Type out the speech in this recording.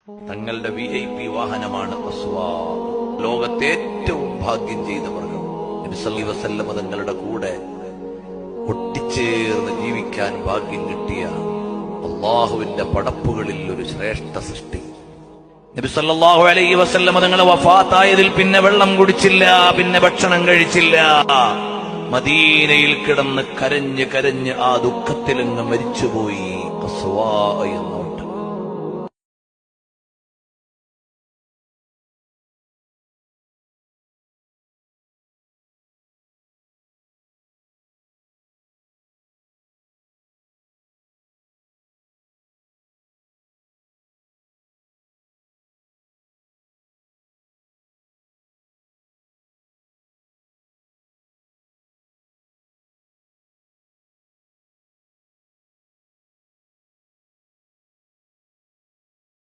തങ്ങളുടെ VIP വാഹനമാണ് ഖസ്വാ. ലോകത്തെ ഏറ്റവും ഭാഗ്യം ചെയ്ത മൃഗം. നബി സല്ലല്ലാഹു അലൈഹി വസല്ലം തങ്ങളുടെ കൂടെ ഒട്ടിച്ചേർന്ന് ജീവിക്കാൻ ഭാഗ്യം കിട്ടിയ അള്ളാഹുവിന്റെ പടപ്പുകളിൽ ഒരു ശ്രേഷ്ഠ സൃഷ്ടി. നബി സല്ലല്ലാഹു അലൈഹി വസല്ലം തങ്ങൾ വഫാത്തായതിൽ പിന്നെ വെള്ളം കുടിച്ചില്ല, പിന്നെ ഭക്ഷണം കഴിച്ചില്ല. മദീനയിൽ കിടന്ന് കരഞ്ഞ് കരഞ്ഞ് ആ ദുഃഖത്തിലങ്ങ് മരിച്ചുപോയി. ഖസ്വാ എന്ന